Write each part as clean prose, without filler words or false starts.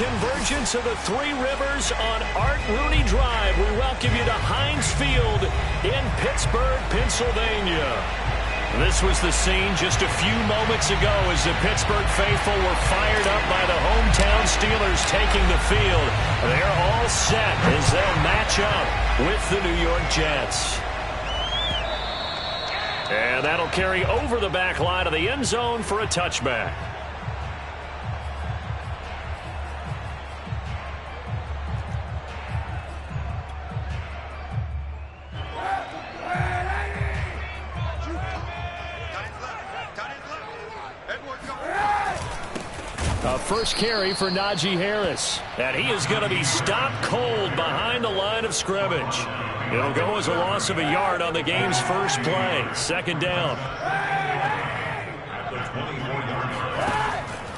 convergence of the Three Rivers on Art Rooney Drive. We welcome you to Heinz Field in Pittsburgh, Pennsylvania. This was the scene just a few moments ago as the Pittsburgh faithful were fired up by the hometown Steelers taking the field. They're all set as they'll match up with the New York Jets. And that'll carry over the back line of the end zone for a touchback. A first carry for Najee Harris. And he is going to be stopped cold behind the line of scrimmage. It'll go as a loss of a yard on the game's first play. Second down.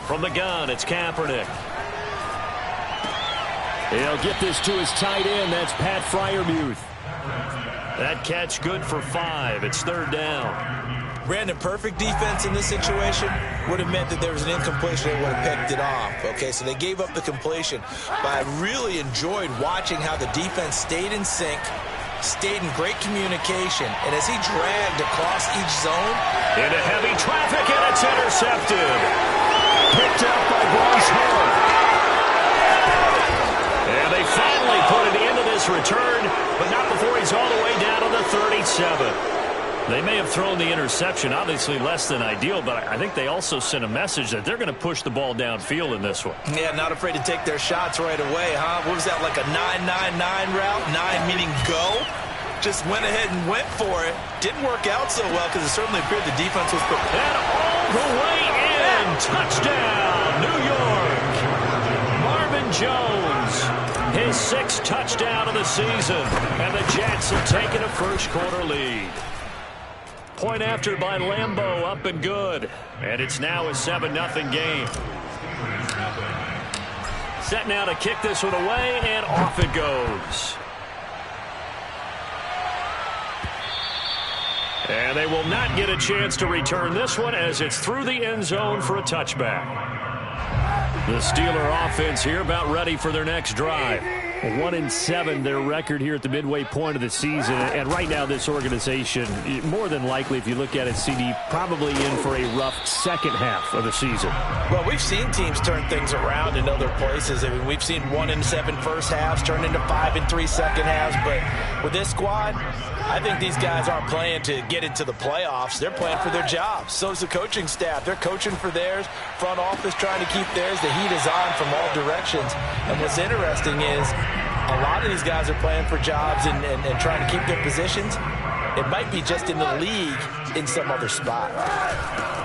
From the gun, it's Kaepernick. He'll get this to his tight end. That's Pat Freiermuth. That catch good for 5. It's third down. Brandon, perfect defense in this situation would have meant that there was an incompletion. They would have picked it off. Okay, so they gave up the completion. But I really enjoyed watching how the defense stayed in sync, stayed in great communication, and as he dragged across each zone. Into heavy traffic, and it's intercepted. Picked up by Bryce Hill. And they finally put it into this return, but not before he's all the way down to the 37. They may have thrown the interception, obviously less than ideal, but I think they also sent a message that they're going to push the ball downfield in this one. Yeah, not afraid to take their shots right away, huh? What was that, like a 9-9-9 route? 9 meaning go? Just went ahead and went for it. Didn't work out so well because it certainly appeared the defense was prepared. And all the way in. Touchdown, New York. Marvin Jones, his 6th touchdown of the season. And the Jets have taken a first-quarter lead. Point after by Lambeau, up and good. And it's now a 7-0 game. Set now to kick this one away, and off it goes. And they will not get a chance to return this one as it's through the end zone for a touchback. The Steeler offense here about ready for their next drive. 1-7 their record here at the midway point of the season, and right now this organization, more than likely, if you look at it, CD, probably in for a rough second half of the season. Well, we've seen teams turn things around in other places. I mean, we've seen 1-7 first halves turn into 5-3 second halves, but with this squad, I think these guys aren't playing to get into the playoffs. They're playing for their jobs. So is the coaching staff. They're coaching for theirs. Front office trying to keep theirs. The heat is on from all directions. And what's interesting is a lot of these guys are playing for jobs and trying to keep their positions. It might be just in the league in some other spot.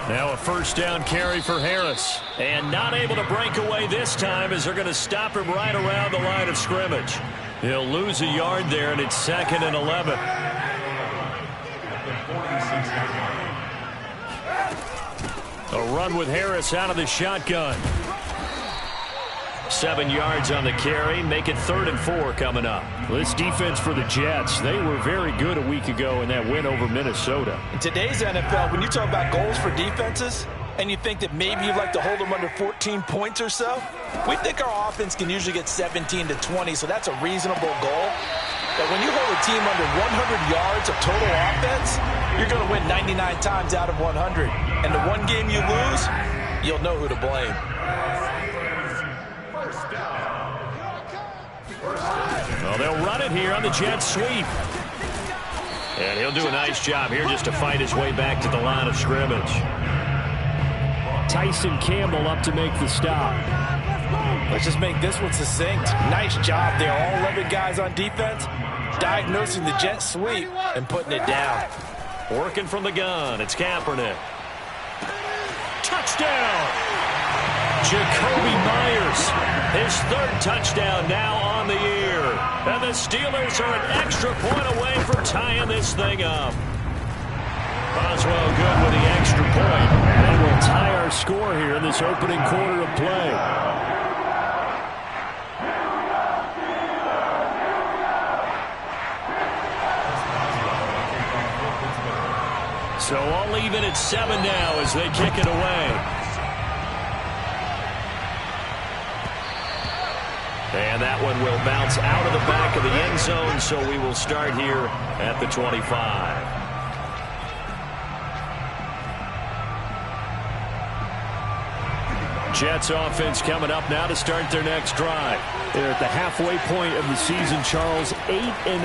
Now a first down carry for Harris. And not able to break away this time as they're going to stop him right around the line of scrimmage. He'll lose a yard there, and it's 2nd and 11. A run with Harris out of the shotgun. 7 yards on the carry. Make it 3rd and 4 coming up. This defense for the Jets, they were very good a week ago in that win over Minnesota. In today's NFL, when you talk about goals for defenses, and you think that maybe you'd like to hold them under 14 points or so, we think our offense can usually get 17 to 20, so that's a reasonable goal. But when you hold a team under 100 yards of total offense, you're going to win 99 times out of 100. And the one game you lose, you'll know who to blame. Well, they'll run it here on the jet sweep. And he'll do a nice job here just to fight his way back to the line of scrimmage. Tyson Campbell up to make the stop. Let's just make this one succinct. Nice job there. All 11 guys on defense diagnosing the jet sweep and putting it down. Working from the gun. It's Kaepernick. Touchdown! Jacoby Myers. His 3rd touchdown now on the year. And the Steelers are an extra point away from tying this thing up. Boswell good with the extra point. And we'll tie our score here in this opening quarter of play. So all even at 7 now as they kick it away. And that one will bounce out of the back of the end zone, so we will start here at the 25. Jets offense coming up now to start their next drive. They're at the halfway point of the season, Charles. 8-0.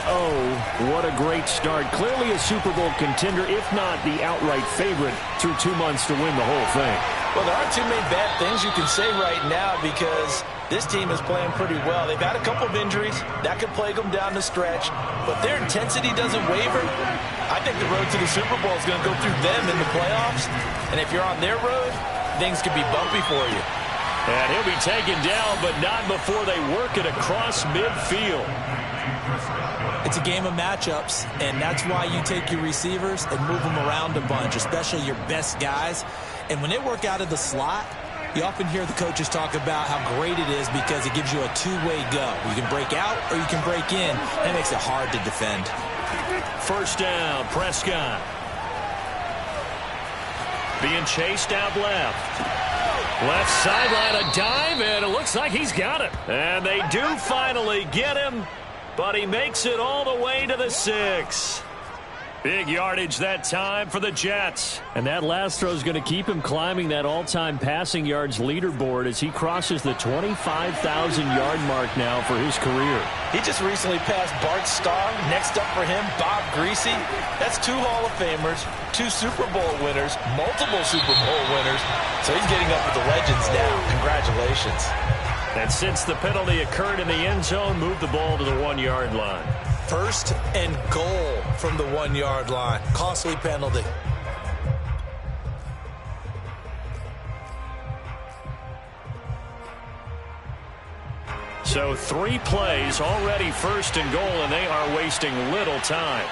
What a great start. Clearly a Super Bowl contender, if not the outright favorite, through 2 months to win the whole thing. Well, there aren't too many bad things you can say right now because this team is playing pretty well. They've had a couple of injuries. That could plague them down the stretch. But their intensity doesn't waver. I think the road to the Super Bowl is going to go through them in the playoffs. And if you're on their road, things could be bumpy for you. And he'll be taken down, but not before they work it across midfield. It's a game of matchups, and that's why you take your receivers and move them around a bunch, especially your best guys. And when they work out of the slot, you often hear the coaches talk about how great it is because it gives you a two-way go. You can break out or you can break in. That makes it hard to defend. First down, Prescott. Being chased out left. Left sideline, a dive, and it looks like he's got it. And they do finally get him, but he makes it all the way to the 6. Big yardage that time for the Jets. And that last throw is going to keep him climbing that all-time passing yards leaderboard as he crosses the 25,000-yard mark now for his career. He just recently passed Bart Starr. Next up for him, Bob Greasy. That's 2 Hall of Famers, 2 Super Bowl winners, multiple Super Bowl winners. So he's getting up with the legends now. Congratulations. And since the penalty occurred in the end zone, move the ball to the 1-yard line. First and goal from the 1-yard line. Costly penalty. So 3 plays already first and goal, and they are wasting little time.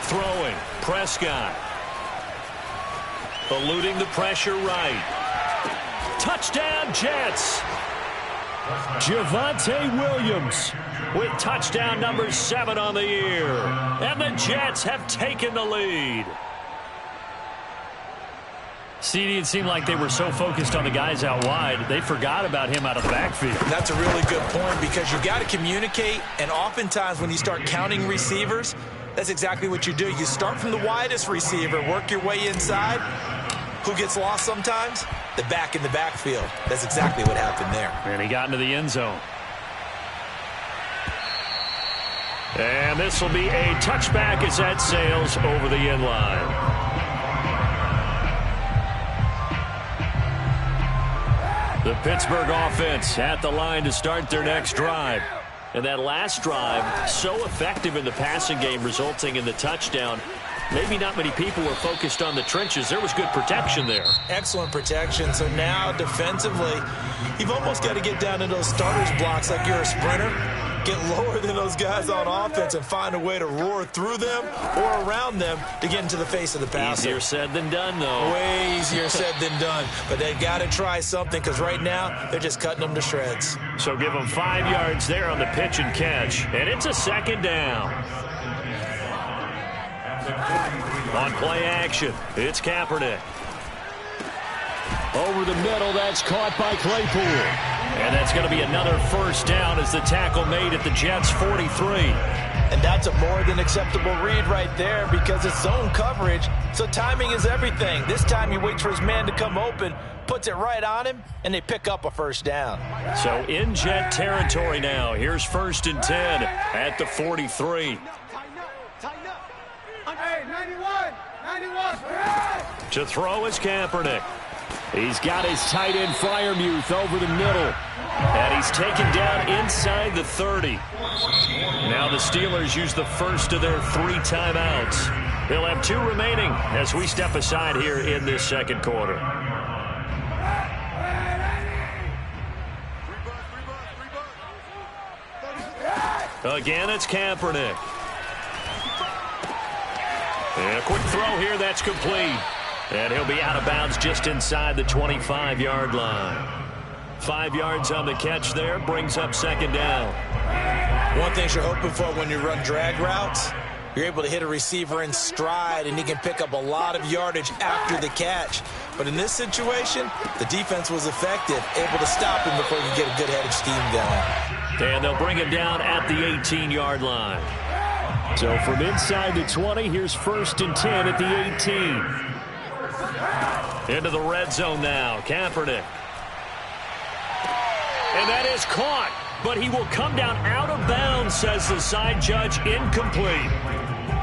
Throwing, Prescott. Eluding the pressure right. Touchdown, Jets. Javonte Williams with touchdown number 7 on the year. And the Jets have taken the lead. CD, it seemed like they were so focused on the guys out wide, they forgot about him out of the backfield. That's a really good point because you've got to communicate, and oftentimes when you start counting receivers, that's exactly what you do. You start from the widest receiver, work your way inside. Who gets lost sometimes? The back in the backfield. That's exactly what happened there. And he got into the end zone. And this will be a touchback as that sails over the end line. The Pittsburgh offense at the line to start their next drive. And that last drive, so effective in the passing game, resulting in the touchdown. Maybe not many people were focused on the trenches. There was good protection there. Excellent protection. So now defensively, you've almost got to get down to those starters blocks like you're a sprinter. Get lower than those guys on offense and find a way to roar through them or around them to get into the face of the passer. Easier said than done, though. Way easier said than done. But they've got to try something because right now they're just cutting them to shreds. So give them 5 yards there on the pitch and catch. And it's a second down. On play action, it's Kaepernick. Over the middle, that's caught by Claypool. And that's going to be another first down as the tackle made at the Jets' 43. And that's a more than acceptable read right there because it's zone coverage, so timing is everything. This time he waits for his man to come open, puts it right on him, and they pick up a first down. So in Jet territory now. Here's 1st and 10 at the 43. To throw is Kaepernick. He's got his tight end Freiermuth over the middle. And he's taken down inside the 30. Now the Steelers use the first of their 3 timeouts. They'll have 2 remaining as we step aside here in this second quarter. Again, it's Kaepernick. And a quick throw here, that's complete. And he'll be out of bounds just inside the 25-yard line. 5 yards on the catch there, brings up second down. One thing you're hoping for when you run drag routes, you're able to hit a receiver in stride, and he can pick up a lot of yardage after the catch. But in this situation, the defense was effective, able to stop him before he could get a good head of steam going. And they'll bring him down at the 18-yard line. So from inside the 20, here's 1st and 10 at the 18. Into the red zone now, Kaepernick. And that is caught, but he will come down out of bounds, says the side judge, incomplete.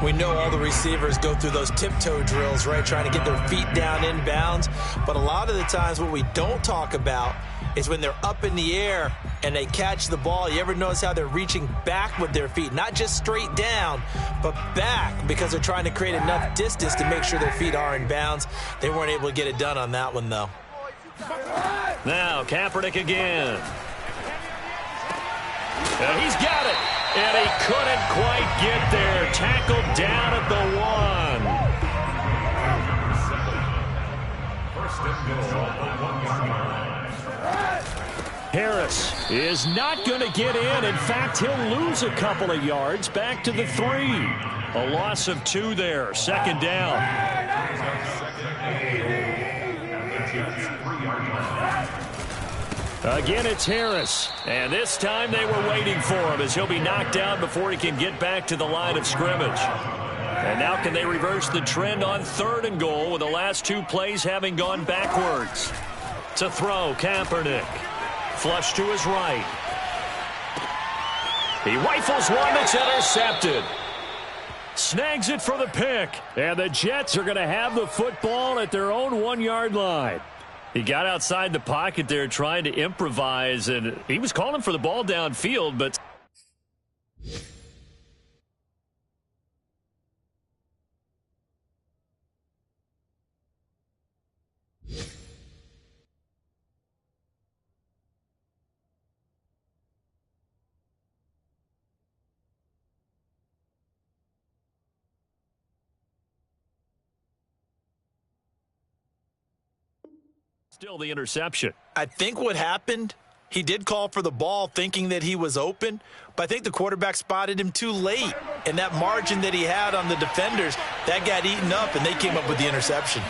We know all the receivers go through those tiptoe drills, right, trying to get their feet down in bounds. But a lot of the times what we don't talk about is when they're up in the air and they catch the ball. You ever notice how they're reaching back with their feet? Not just straight down, but back, because they're trying to create enough distance to make sure their feet are in bounds. They weren't able to get it done on that one, though. Now Kaepernick again. And he's got it. And he couldn't quite get there. Tackled down at the 1. Harris is not going to get in. In fact, he'll lose a couple of yards back to the 3. A loss of 2 there. 2nd down. Again, it's Harris. And this time they were waiting for him as he'll be knocked down before he can get back to the line of scrimmage. And now can they reverse the trend on 3rd and goal with the last 2 plays having gone backwards? To throw, Kaepernick. Flush to his right. He rifles one that's intercepted. Snags it for the pick. And the Jets are going to have the football at their own 1-yard line. He got outside the pocket there trying to improvise, and he was calling for the ball downfield, but still the interception. I think what happened, he did call for the ball thinking that he was open, but I think the quarterback spotted him too late. And that margin that he had on the defenders, that got eaten up, and they came up with the interception.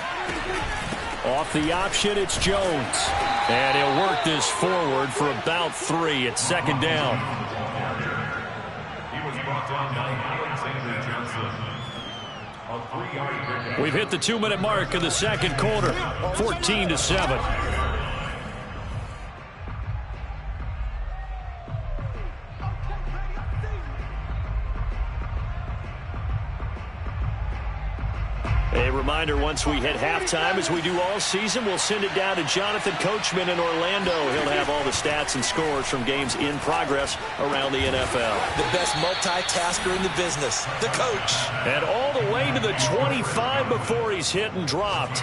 Off the option, it's Jones. And he'll work this forward for about 3 at 2nd down. He was brought down by Alexander Johnson. We've hit the 2-minute mark of the 2nd quarter. 14-7. A reminder, once we hit halftime, as we do all season, we'll send it down to Jonathan Coachman in Orlando. He'll have all the stats and scores from games in progress around the NFL. The best multitasker in the business, the coach. And all the way to the 25 before he's hit and dropped.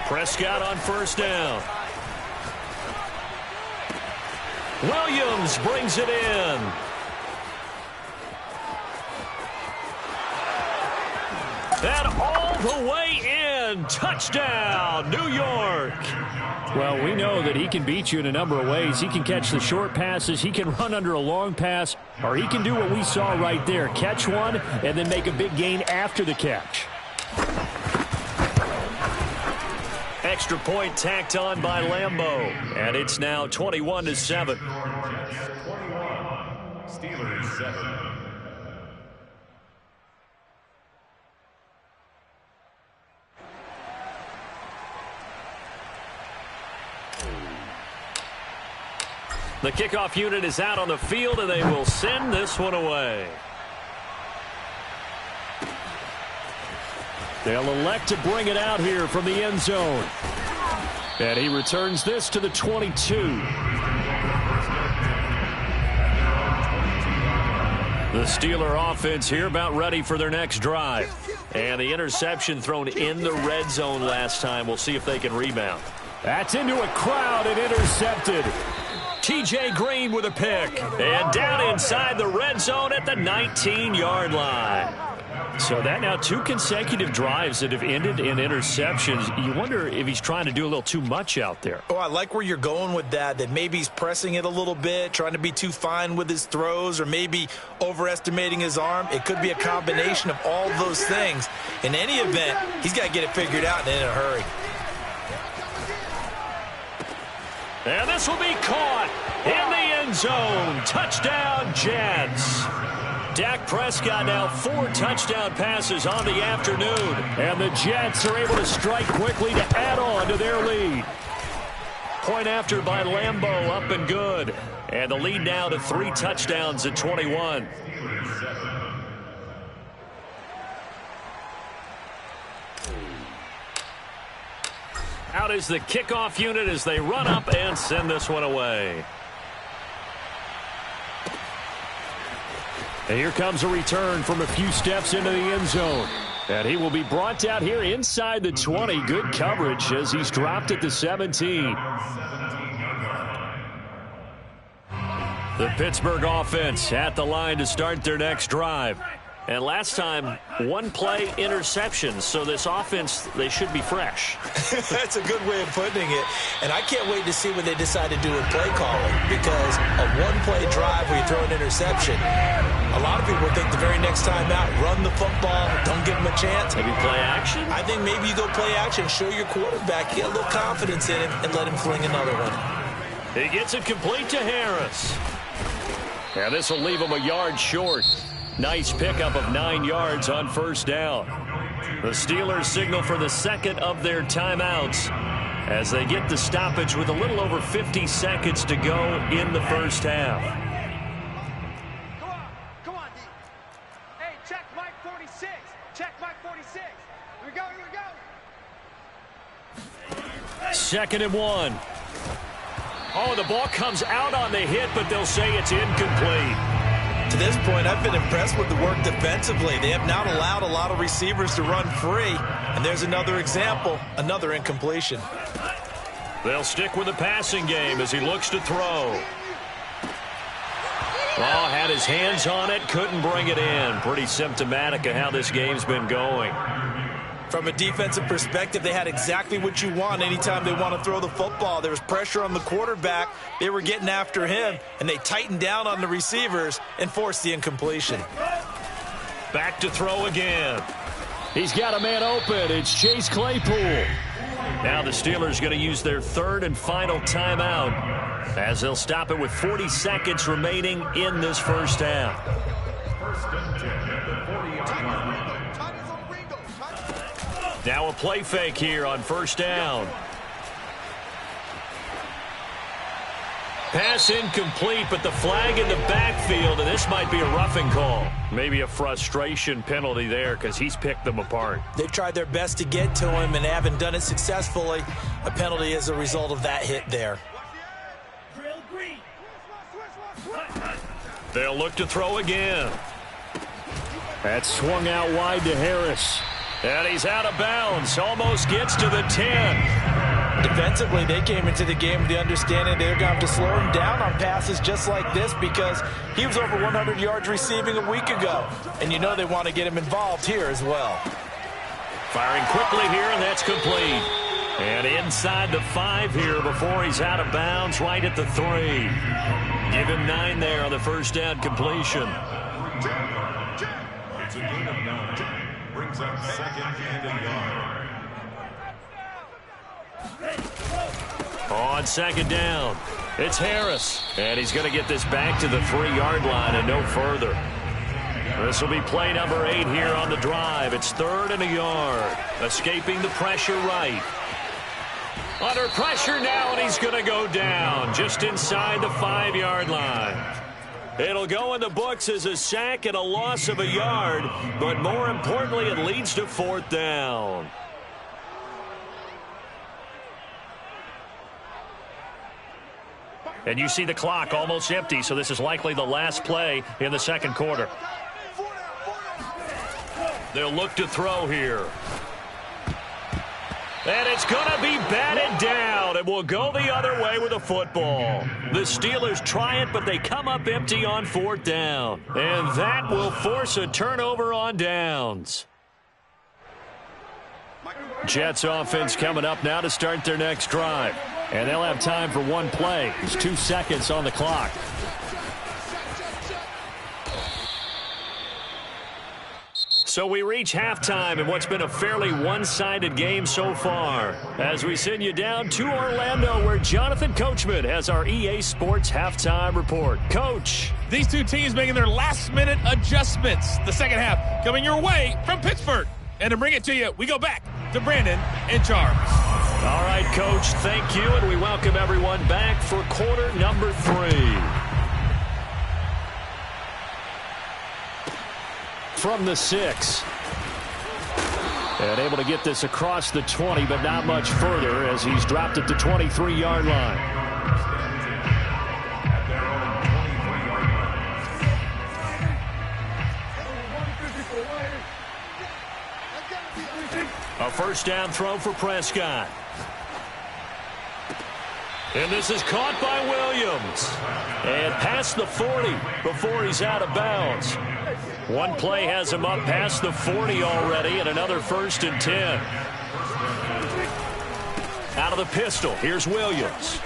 Prescott on 1st down. Williams brings it in. And all the way in. Touchdown, New York. Well, we know that he can beat you in a number of ways. He can catch the short passes, he can run under a long pass, or he can do what we saw right there, catch one and then make a big gain after the catch. Extra point tacked on by Lambeau. And it's now 21-7. Steelers 7. The kickoff unit is out on the field, and they will send this one away. They'll elect to bring it out here from the end zone. And he returns this to the 22. The Steeler offense here about ready for their next drive. And the interception thrown in the red zone last time. We'll see if they can rebound. That's into a crowd and intercepted. T.J. Green with a pick. And down inside the red zone at the 19-yard line. So that now 2 consecutive drives that have ended in interceptions. You wonder if he's trying to do a little too much out there. Oh, I like where you're going with that maybe he's pressing it a little bit, trying to be too fine with his throws, or maybe overestimating his arm. It could be a combination of all those things. In any event, he's got to get it figured out and in a hurry. And this will be caught in the end zone. Touchdown, Jets. Dak Prescott now 4 touchdown passes on the afternoon. And the Jets are able to strike quickly to add on to their lead. Point after by Lambeau, up and good. And the lead now to 3 touchdowns at 21. Out is the kickoff unit as they run up and send this one away. And here comes a return from a few steps into the end zone. And he will be brought down here inside the 20. Good coverage as he's dropped at the 17. The Pittsburgh offense at the line to start their next drive. And last time, 1-play interceptions. So this offense, they should be fresh. That's a good way of putting it. And I can't wait to see what they decide to do with play calling, because a 1-play drive where you throw an interception, a lot of people think the very next time out, run the football, don't give them a chance. Maybe play action? I think maybe you go play action, show your quarterback, get a little confidence in him, and let him fling another one. He gets it complete to Harris. And this will leave him a yard short. Nice pickup of 9 yards on first down. The Steelers signal for the second of their timeouts as they get the stoppage with a little over 50 seconds to go in the first half. Come on, D. Hey, check Mike 46. Check Mike 46. Here we go, here we go. 2nd and 1. Oh, the ball comes out on the hit, but they'll say it's incomplete. To this point, I've been impressed with the work defensively. They have not allowed a lot of receivers to run free. And there's another example, another incompletion. They'll stick with the passing game as he looks to throw. Oh, had his hands on it, couldn't bring it in. Pretty symptomatic of how this game's been going. From a defensive perspective, they had exactly what you want anytime they want to throw the football. There was pressure on the quarterback. They were getting after him, and they tightened down on the receivers and forced the incompletion. Back to throw again. He's got a man open. It's Chase Claypool. Now the Steelers going to use their 3rd and final timeout as they'll stop it with 40 seconds remaining in this first half. Now a play fake here on first down. Pass incomplete, but the flag in the backfield, and this might be a roughing call. Maybe a frustration penalty there because he's picked them apart. They've tried their best to get to him and haven't done it successfully. A penalty as a result of that hit there. They'll look to throw again. That swung out wide to Harris. And he's out of bounds. Almost gets to the 10. Defensively, they came into the game with the understanding they're going to have to slow him down on passes just like this because he was over 100 yards receiving a week ago. And you know they want to get him involved here as well. Firing quickly here, and that's complete. And inside the 5 here before he's out of bounds, right at the 3. Give him 9 there on the first down completion. It's a gain of 9. Brings up 2nd and a yard. On 2nd down, it's Harris. And he's going to get this back to the 3-yard line and no further. This will be play number 8 here on the drive. It's 3rd and a yard. Escaping the pressure right. Under pressure now, and he's going to go down just inside the 5-yard line. It'll go in the books as a sack and a loss of a yard, but more importantly, it leads to 4th down. And you see the clock almost empty, so this is likely the last play in the second quarter. They'll look to throw here. And it's going to be batted down. it will go the other way with a football. The Steelers try it, but they come up empty on 4th down. And that will force a turnover on downs. Jets offense coming up now to start their next drive. And they'll have time for one play. There's 2 seconds on the clock. So we reach halftime in what's been a fairly one-sided game so far. As we send you down to Orlando, where Jonathan Coachman has our EA Sports halftime report. Coach. These two teams making their last-minute adjustments. The second half coming your way from Pittsburgh. And to bring it to you, we go back to Brandon and Charles. All right, Coach, thank you, and we welcome everyone back for quarter number 3. From the 6. And able to get this across the 20, but not much further as he's dropped at the 23-yard line. A first down throw for Prescott. And this is caught by Williams. And past the 40 before he's out of bounds. One play has him up past the 40 already, and another 1st and 10. Out of the pistol, here's Williams.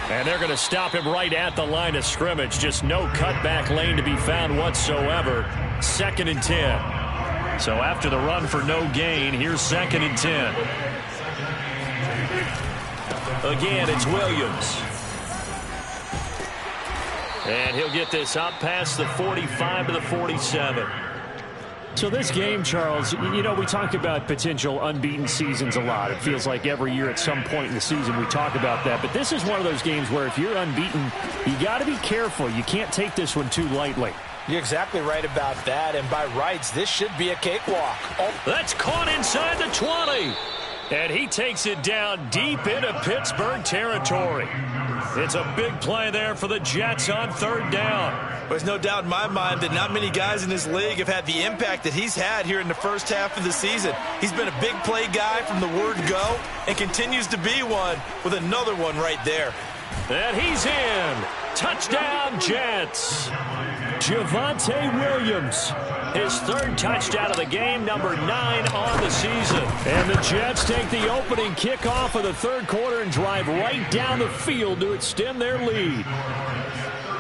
And they're going to stop him right at the line of scrimmage. Just no cutback lane to be found whatsoever. 2nd and 10. So after the run for no gain, here's 2nd and 10. Again, it's Williams. And he'll get this up past the 45 to the 47. So this game, Charles, you know, we talk about potential unbeaten seasons a lot. It feels like every year at some point in the season we talk about that. But this is one of those games where if you're unbeaten, you got to be careful. You can't take this one too lightly. You're exactly right about that. And by rights, this should be a cakewalk. Oh, that's caught inside the 20. And he takes it down deep into Pittsburgh territory. It's a big play there for the Jets on 3rd down. There's no doubt in my mind that not many guys in this league have had the impact that he's had here in the first half of the season. He's been a big play guy from the word go and continues to be one with another one right there. And he's in. Touchdown, Jets. Javonte Williams. His 3rd touchdown of the game, number 9 on the season. And the Jets take the opening kickoff of the 3rd quarter and drive right down the field to extend their lead.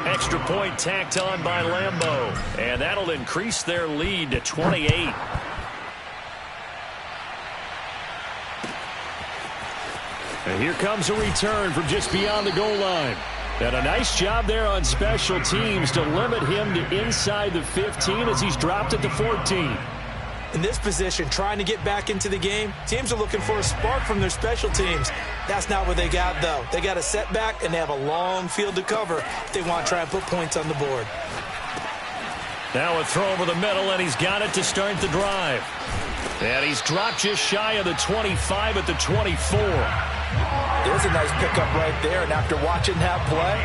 Extra point tacked on by Lambeau. And that'll increase their lead to 28. And here comes a return from just beyond the goal line. And a nice job there on special teams to limit him to inside the 15 as he's dropped at the 14. In this position, trying to get back into the game, teams are looking for a spark from their special teams. That's not what they got, though. They got a setback, and they have a long field to cover if they want to try and put points on the board. Now a throw over the middle, and he's got it to start the drive. And he's dropped just shy of the 25 at the 24. There's a nice pickup right there, and after watching that play,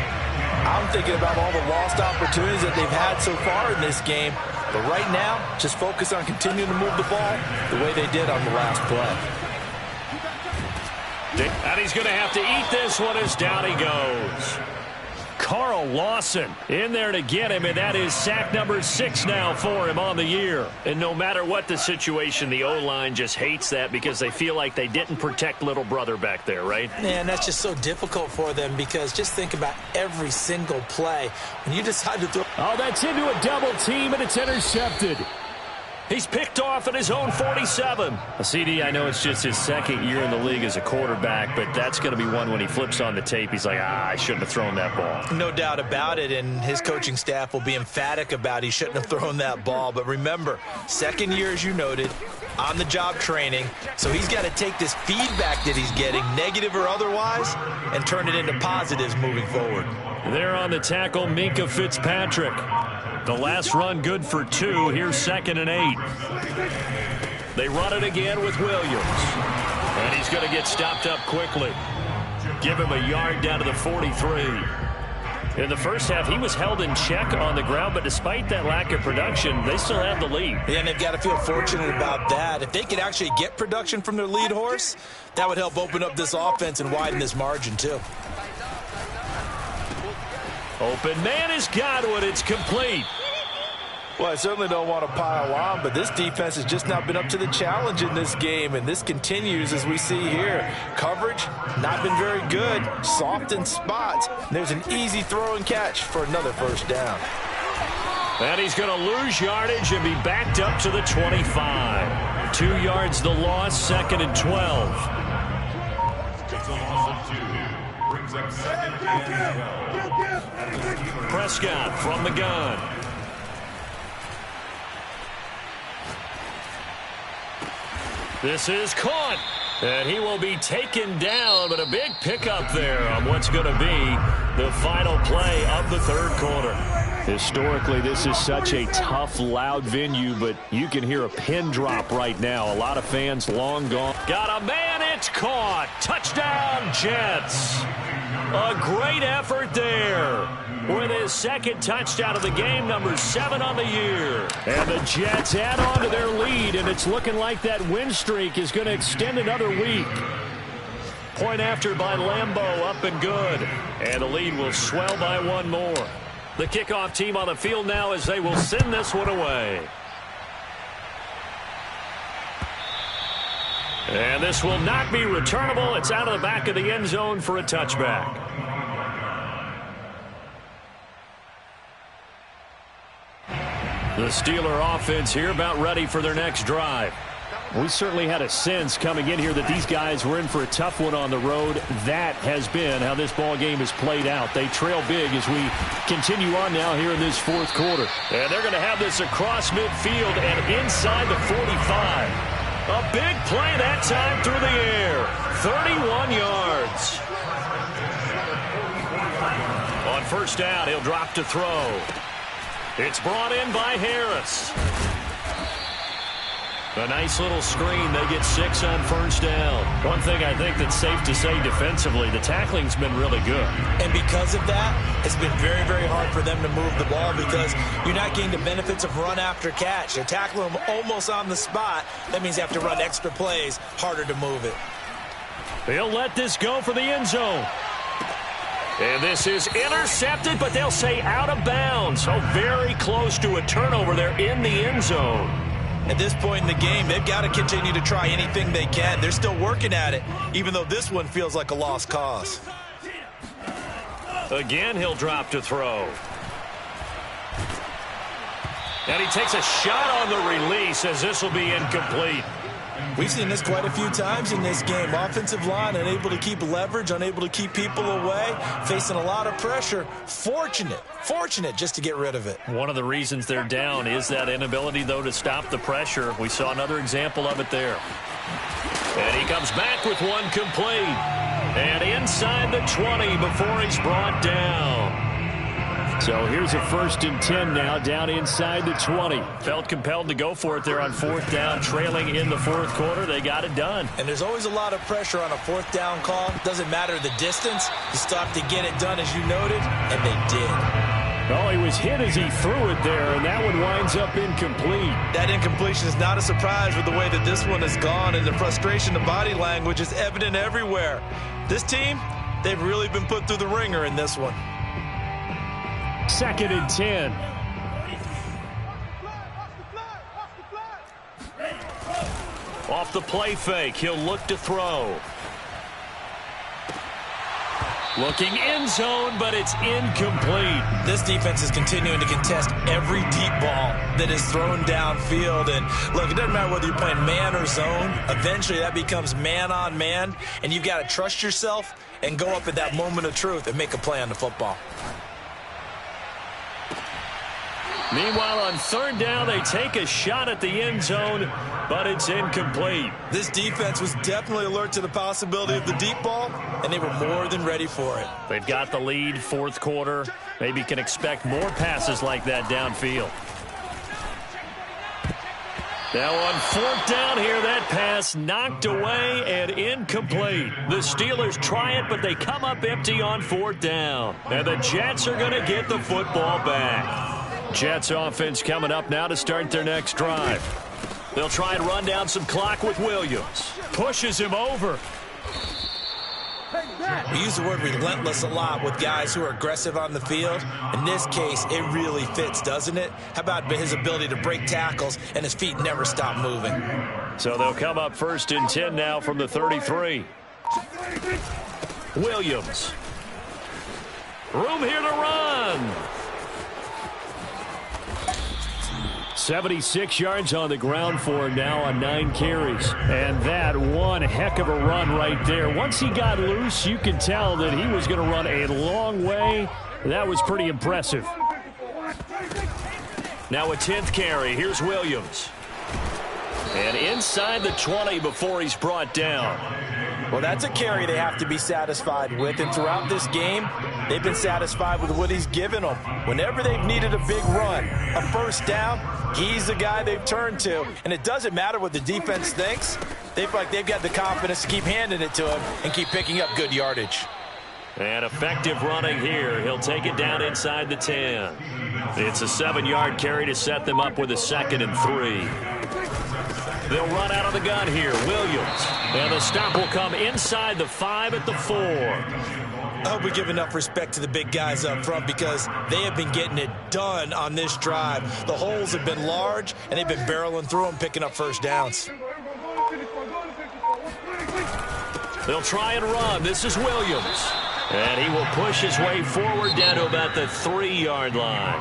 I'm thinking about all the lost opportunities that they've had so far in this game. But right now, just focus on continuing to move the ball the way they did on the last play. And he's going to have to eat this one as down he goes. Carl Lawson in there to get him, and that is sack number 6 now for him on the year. And no matter what the situation, the O-line just hates that because they feel like they didn't protect little brother back there, right? Man, that's just so difficult for them because just think about every single play. When you decide to throw... Oh, that's into a double team, and it's intercepted. He's picked off at his own 47. CD, I know it's just his 2nd year in the league as a quarterback, but that's going to be one when he flips on the tape. He's like, I shouldn't have thrown that ball. No doubt about it, and his coaching staff will be emphatic about he shouldn't have thrown that ball. But remember, 2nd year, as you noted, on-the-job training, so he's got to take this feedback that he's getting, negative or otherwise, and turn it into positives moving forward. There on the tackle, Minkah Fitzpatrick. The last run good for 2. Here's 2nd and 8. They run it again with Williams. And he's going to get stopped up quickly. Give him a yard down to the 43. In the first half, he was held in check on the ground, but despite that lack of production, they still had the lead. Yeah, and they've got to feel fortunate about that. If they could actually get production from their lead horse, that would help open up this offense and widen this margin, too. Open man has got it. It's complete. Well, I certainly don't want to pile on, but this defense has just not been up to the challenge in this game, and this continues as we see here. Coverage, not been very good. Soft in spots. There's an easy throw and catch for another first down. And he's going to lose yardage and be backed up to the 25. 2 yards the loss, 2nd and 12. It's a loss of 2. Brings up 2nd and 12. Prescott from the gun. This is caught, and he will be taken down, but a big pickup there on what's going to be the final play of the third quarter. Historically, this is such a tough, loud venue, but you can hear a pin drop right now. A lot of fans long gone. Got a man, it's caught. Touchdown, Jets. A great effort there with his 2nd touchdown of the game, number 7 on the year. And the Jets add on to their lead, and it's looking like that win streak is going to extend another week. Point after by Lambeau, up and good. And the lead will swell by 1 more. The kickoff team on the field now as they will send this one away. And this will not be returnable. It's out of the back of the end zone for a touchback. The Steeler offense here about ready for their next drive. We certainly had a sense coming in here that these guys were in for a tough one on the road. That has been how this ball game has played out. They trail big as we continue on now here in this 4th quarter. And they're going to have this across midfield and inside the 45. A big play that time through the air. 31 yards. On first down, he'll drop to throw. It's brought in by Harris. A nice little screen. They get 6 on first down. One thing I think that's safe to say defensively, the tackling's been really good. And because of that, it's been very, very hard for them to move the ball because you're not getting the benefits of run after catch. They're tackling them almost on the spot. That means you have to run extra plays, harder to move it. They'll let this go for the end zone. And this is intercepted, but they'll say out of bounds. So very close to a turnover there in the end zone. At this point in the game, they've got to continue to try anything they can. They're still working at it, even though this one feels like a lost cause. Again, he'll drop to throw. And he takes a shot on the release as this will be incomplete. We've seen this quite a few times in this game. Offensive line unable to keep leverage, unable to keep people away, facing a lot of pressure. Fortunate just to get rid of it. One of the reasons they're down is that inability, though, to stop the pressure. We saw another example of it there. And he comes back with one complete. And inside the 20 before he's brought down. So here's a 1st and 10 now, down inside the 20. Felt compelled to go for it there on 4th down, trailing in the 4th quarter. They got it done. And there's always a lot of pressure on a 4th down call. Doesn't matter the distance. You stop to get it done, as you noted, and they did. Oh, he was hit as he threw it there, and that one winds up incomplete. That incompletion is not a surprise with the way that this one has gone, and the frustration, the body language is evident everywhere. This team, they've really been put through the ringer in this one. 2nd and 10. Off the play fake, he'll look to throw. Looking end zone, but it's incomplete. This defense is continuing to contest every deep ball that is thrown downfield. And look, it doesn't matter whether you're playing man or zone. Eventually, that becomes man on man. And you've got to trust yourself and go up at that moment of truth and make a play on the football. Meanwhile, on 3rd down, they take a shot at the end zone, but it's incomplete. This defense was definitely alert to the possibility of the deep ball, and they were more than ready for it. They've got the lead, 4th quarter. Maybe can expect more passes like that downfield. Now on 4th down here, that pass knocked away and incomplete. The Steelers try it, but they come up empty on 4th down. And the Jets are going to get the football back. Jets offense coming up now to start their next drive. They'll try and run down some clock with Williams. Pushes him over. We use the word relentless a lot with guys who are aggressive on the field. In this case, it really fits, doesn't it? How about his ability to break tackles and his feet never stop moving? So they'll come up 1st and 10 now from the 33. Williams. Room here to run. 76 yards on the ground for him now on 9 carries. And that one heck of a run right there. Once he got loose, you could tell that he was going to run a long way. That was pretty impressive. Now a 10th carry. Here's Williams. And inside the 20 before he's brought down. Well, that's a carry they have to be satisfied with. And throughout this game, they've been satisfied with what he's given them. Whenever they've needed a big run, a 1st down, he's the guy they've turned to. And it doesn't matter what the defense thinks. They feel like they've got the confidence to keep handing it to him and keep picking up good yardage. And effective running here. He'll take it down inside the 10. It's a 7-yard carry to set them up with a 2nd and 3. They'll run out of the gun here. Williams. And the stop will come inside the 5 at the 4. I hope we give enough respect to the big guys up front because they have been getting it done on this drive. The holes have been large, and they've been barreling through them, picking up 1st downs. They'll try and run. This is Williams. And he will push his way forward down to about the 3-yard line.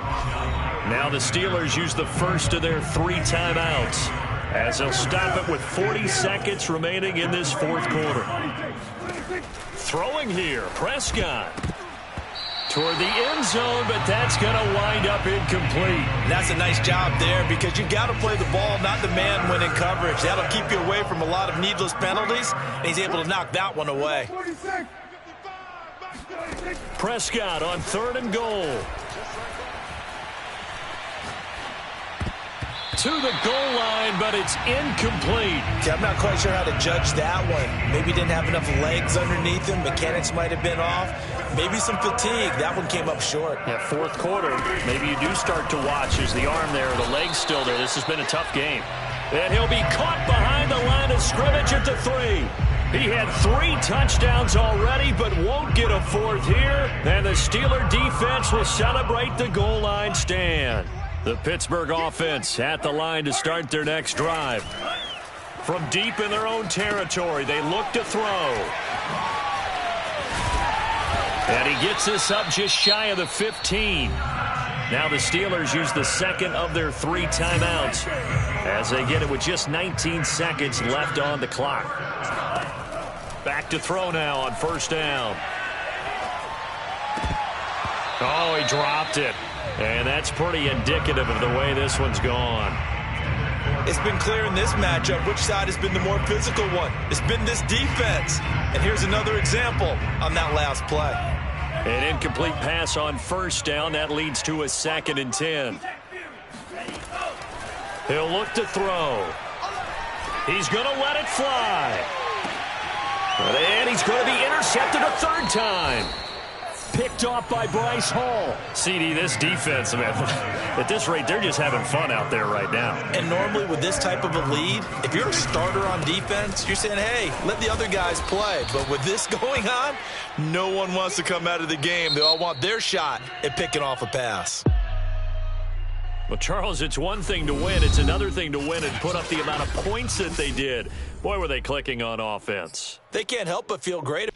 Now the Steelers use the first of their 3 timeouts, as they'll stop it with 40 seconds remaining in this 4th quarter. Throwing here, Prescott. Toward the end zone, but that's going to wind up incomplete. And that's a nice job there because you've got to play the ball, not the man when in coverage. That'll keep you away from a lot of needless penalties, and he's able to knock that one away. Prescott on 3rd and goal. To the goal line, but it's incomplete. See, I'm not quite sure how to judge that one. Maybe didn't have enough legs underneath him. Mechanics might have been off. Maybe some fatigue. That one came up short. Yeah, 4th quarter, maybe you do start to watch. Is the arm there, the leg's still there? This has been a tough game. And he'll be caught behind the line of scrimmage at the 3. He had 3 touchdowns already, but won't get a 4th here. And the Steeler defense will celebrate the goal line stand. The Pittsburgh offense at the line to start their next drive. From deep in their own territory, they look to throw. And he gets this up just shy of the 15. Now the Steelers use the 2nd of their 3 timeouts as they get it with just 19 seconds left on the clock. Back to throw now on 1st down. Oh, he dropped it. And that's pretty indicative of the way this one's gone. It's been clear in this matchup which side has been the more physical one. It's been this defense. And here's another example on that last play. An incomplete pass on 1st down. That leads to a 2nd and 10. He'll look to throw. He's going to let it fly. And he's going to be intercepted a 3rd time. Picked off by Bryce Hall. CD, this defense, man, at this rate, they're just having fun out there right now. And normally with this type of a lead, if you're a starter on defense, you're saying, hey, let the other guys play. But with this going on, no one wants to come out of the game. They all want their shot at picking off a pass. Well, Charles, it's one thing to win. It's another thing to win and put up the amount of points that they did. Boy, were they clicking on offense. They can't help but feel great.